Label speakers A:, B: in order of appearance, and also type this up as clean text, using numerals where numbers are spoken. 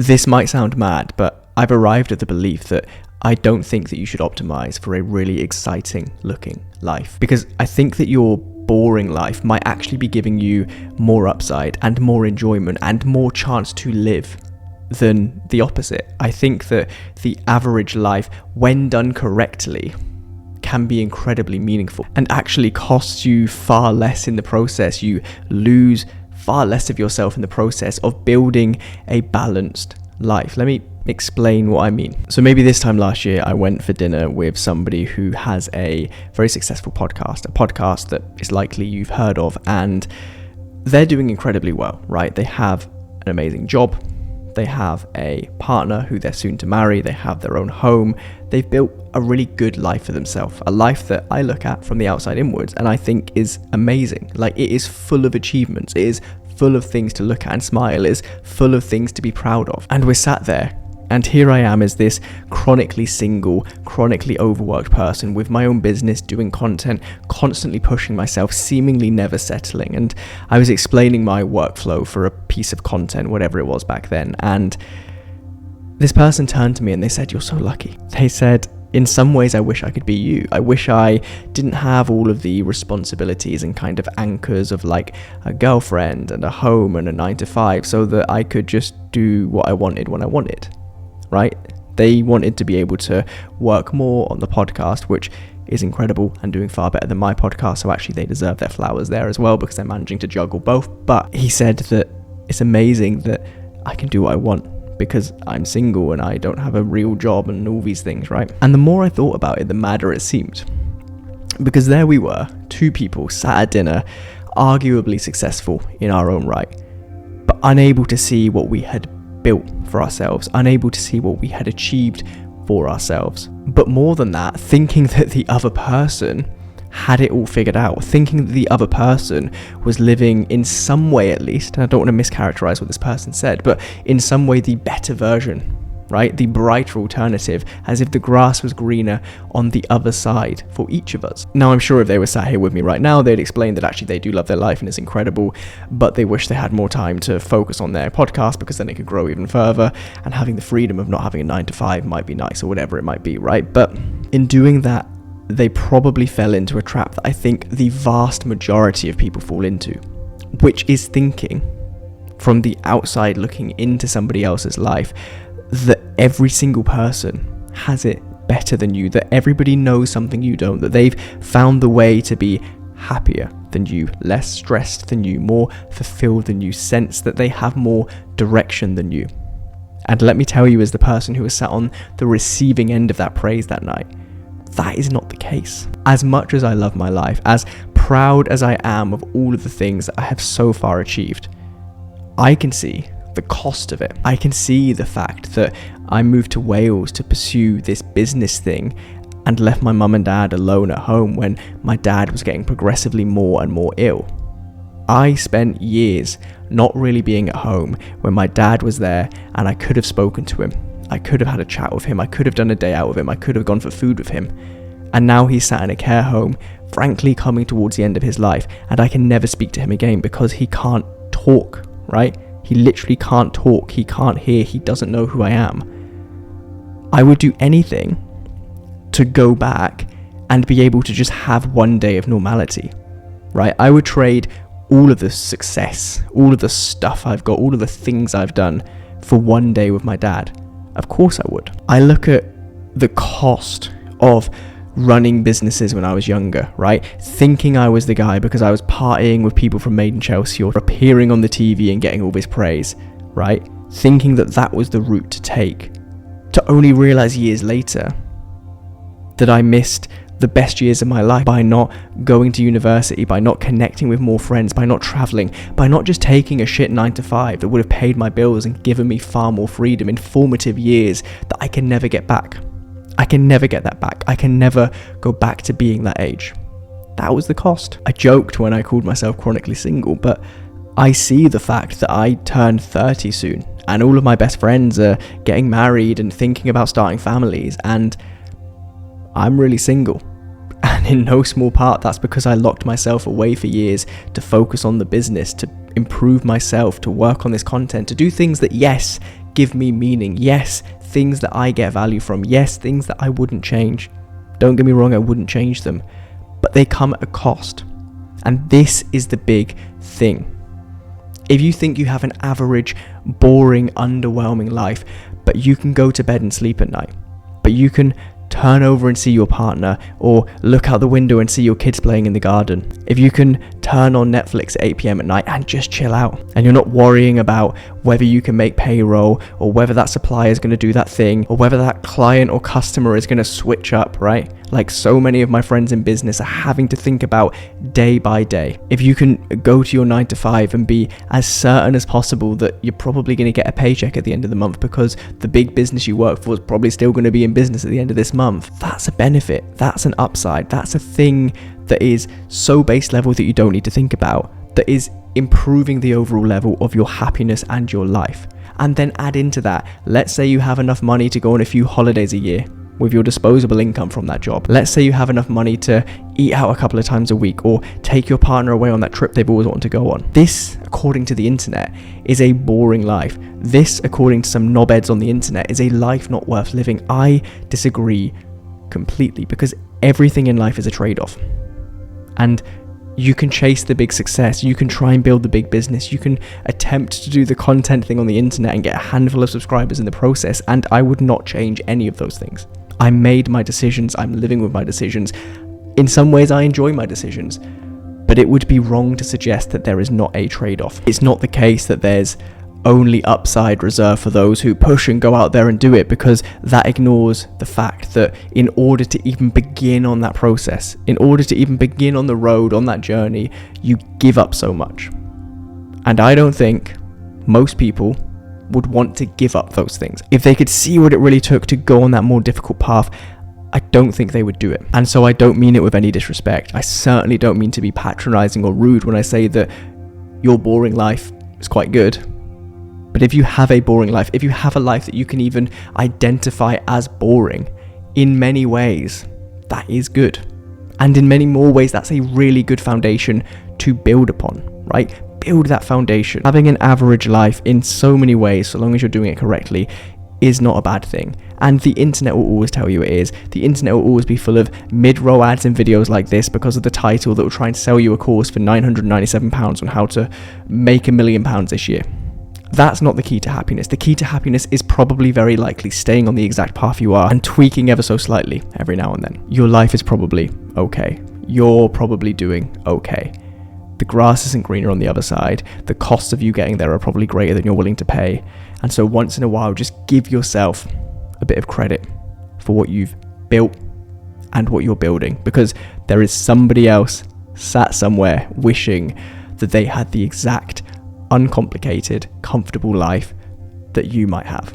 A: This might sound mad, but I've arrived at the belief that I don't think that you should optimize for a really exciting looking life, because I think that your boring life might actually be giving you more upside and more enjoyment and more chance to live than the opposite. I think that the average life, when done correctly, can be incredibly meaningful and actually costs you far less in the process. You lose far less of yourself in the process of building a balanced life. Let me explain what I mean. So maybe this time last year, I went for dinner with somebody who has a very successful podcast, a podcast that is likely you've heard of, and they're doing incredibly well, right? They have an amazing job. They have a partner who they're soon to marry. They have their own home. They've built a really good life for themselves, a life that I look at from the outside inwards and I think is amazing. Like, it is full of achievements. It is full of things to look at and smile. It is full of things to be proud of. And we're sat there, and here I am as this chronically single, chronically overworked person with my own business, doing content, constantly pushing myself, seemingly never settling. And I was explaining my workflow for a piece of content, whatever it was back then. And this person turned to me and they said, "You're so lucky." They said, "In some ways, I wish I could be you. I wish I didn't have all of the responsibilities and kind of anchors of like a girlfriend and a home and a 9 to 5 so that I could just do what I wanted when I wanted." Right? They wanted to be able to work more on the podcast, which is incredible and doing far better than my podcast. So actually they deserve their flowers there as well because they're managing to juggle both. But he said that it's amazing that I can do what I want because I'm single and I don't have a real job and all these things, right? And the more I thought about it, the madder it seemed. Because there we were, two people sat at dinner, arguably successful in our own right, but unable to see what we had built for ourselves, unable to see what we had achieved for ourselves. But more than that, thinking that the other person had it all figured out, thinking that the other person was living in some way at least, and I don't want to mischaracterize what this person said, but in some way the better version, right? The brighter alternative, as if the grass was greener on the other side for each of us. Now, I'm sure if they were sat here with me right now, they'd explain that actually they do love their life and it's incredible, but they wish they had more time to focus on their podcast because then it could grow even further, and having the freedom of not having a 9 to 5 might be nice or whatever it might be, right? But in doing that, they probably fell into a trap that I think the vast majority of people fall into, which is thinking from the outside looking into somebody else's life that every single person has it better than you, that everybody knows something you don't, that they've found the way to be happier than you, less stressed than you, more fulfilled than you, sense that they have more direction than you. And let me tell you, as the person who was sat on the receiving end of that praise that night, that is not the case. As much as I love my life, as proud as I am of all of the things that I have so far achieved, I can see the cost of it. I can see the fact that I moved to Wales to pursue this business thing and left my mum and dad alone at home when my dad was getting progressively more and more ill. I spent years not really being at home when my dad was there, and I could have spoken to him. I could have had a chat with him. I could have done a day out with him. I could have gone for food with him. And now he's sat in a care home, frankly coming towards the end of his life, and I can never speak to him again because he can't talk, right? He literally can't talk. He can't hear. He doesn't know who I am. I would do anything to go back and be able to just have one day of normality, right? I would trade all of the success, all of the stuff I've got, all of the things I've done for one day with my dad. Of course I would. I look at the cost of running businesses when I was younger, right? Thinking I was the guy because I was partying with people from Made in Chelsea or appearing on the TV and getting all this praise, right? Thinking that that was the route to take, to only realize years later that I missed the best years of my life by not going to university, by not connecting with more friends, by not traveling, by not just taking a shit 9 to 5 that would have paid my bills and given me far more freedom in formative years that I can never get back. I can never get that back. I can never go back to being that age. That was the cost. I joked when I called myself chronically single, but I see the fact that I turned 30 soon and all of my best friends are getting married and thinking about starting families, and I'm really single. And in no small part, that's because I locked myself away for years to focus on the business, to improve myself, to work on this content, to do things that, yes, give me meaning. Yes, things that I get value from. Yes, things that I wouldn't change. Don't get me wrong, I wouldn't change them, but they come at a cost. And this is the big thing. If you think you have an average, boring, underwhelming life, but you can go to bed and sleep at night, but you can turn over and see your partner, or look out the window and see your kids playing in the garden, if you can turn on Netflix at 8 p.m. at night and just chill out, and you're not worrying about whether you can make payroll, or whether that supplier is going to do that thing, or whether that client or customer is going to switch up, right? Like so many of my friends in business are having to think about day by day. If you can go to your 9 to 5 and be as certain as possible that you're probably going to get a paycheck at the end of the month because the big business you work for is probably still going to be in business at the end of this month, that's a benefit, that's an upside, that's a thing that is so base level that you don't need to think about, that is improving the overall level of your happiness and your life. And then add into that, let's say you have enough money to go on a few holidays a year with your disposable income from that job. Let's say you have enough money to eat out a couple of times a week, or take your partner away on that trip they've always wanted to go on. This, according to the internet, is a boring life. This, according to some knobheads on the internet, is a life not worth living. I disagree completely, because everything in life is a trade-off. And you can chase the big success, you can try and build the big business, you can attempt to do the content thing on the internet and get a handful of subscribers in the process, and I would not change any of those things. I made my decisions, I'm living with my decisions. In some ways I enjoy my decisions, but it would be wrong to suggest that there is not a trade-off. It's not the case that there's only upside reserved for those who push and go out there and do it, because that ignores the fact that in order to even begin on that process, in order to even begin on the road, on that journey, you give up so much. And I don't think most people would want to give up those things. If they could see what it really took to go on that more difficult path, I don't think they would do it. And so I don't mean it with any disrespect. I certainly don't mean to be patronizing or rude when I say that your boring life is quite good. But if you have a boring life, if you have a life that you can even identify as boring, in many ways, that is good. And in many more ways, that's a really good foundation to build upon, right? Build that foundation. Having an average life in so many ways, so long as you're doing it correctly, is not a bad thing. And the internet will always tell you it is. The internet will always be full of mid-roll ads in videos like this because of the title that will try and sell you a course for £997 on how to make £1 million this year. That's not the key to happiness. The key to happiness is probably very likely staying on the exact path you are and tweaking ever so slightly every now and then. Your life is probably okay. You're probably doing okay. The grass isn't greener on the other side. The costs of you getting there are probably greater than you're willing to pay. And so once in a while, just give yourself a bit of credit for what you've built and what you're building, because there is somebody else sat somewhere wishing that they had the exact uncomplicated, comfortable life that you might have.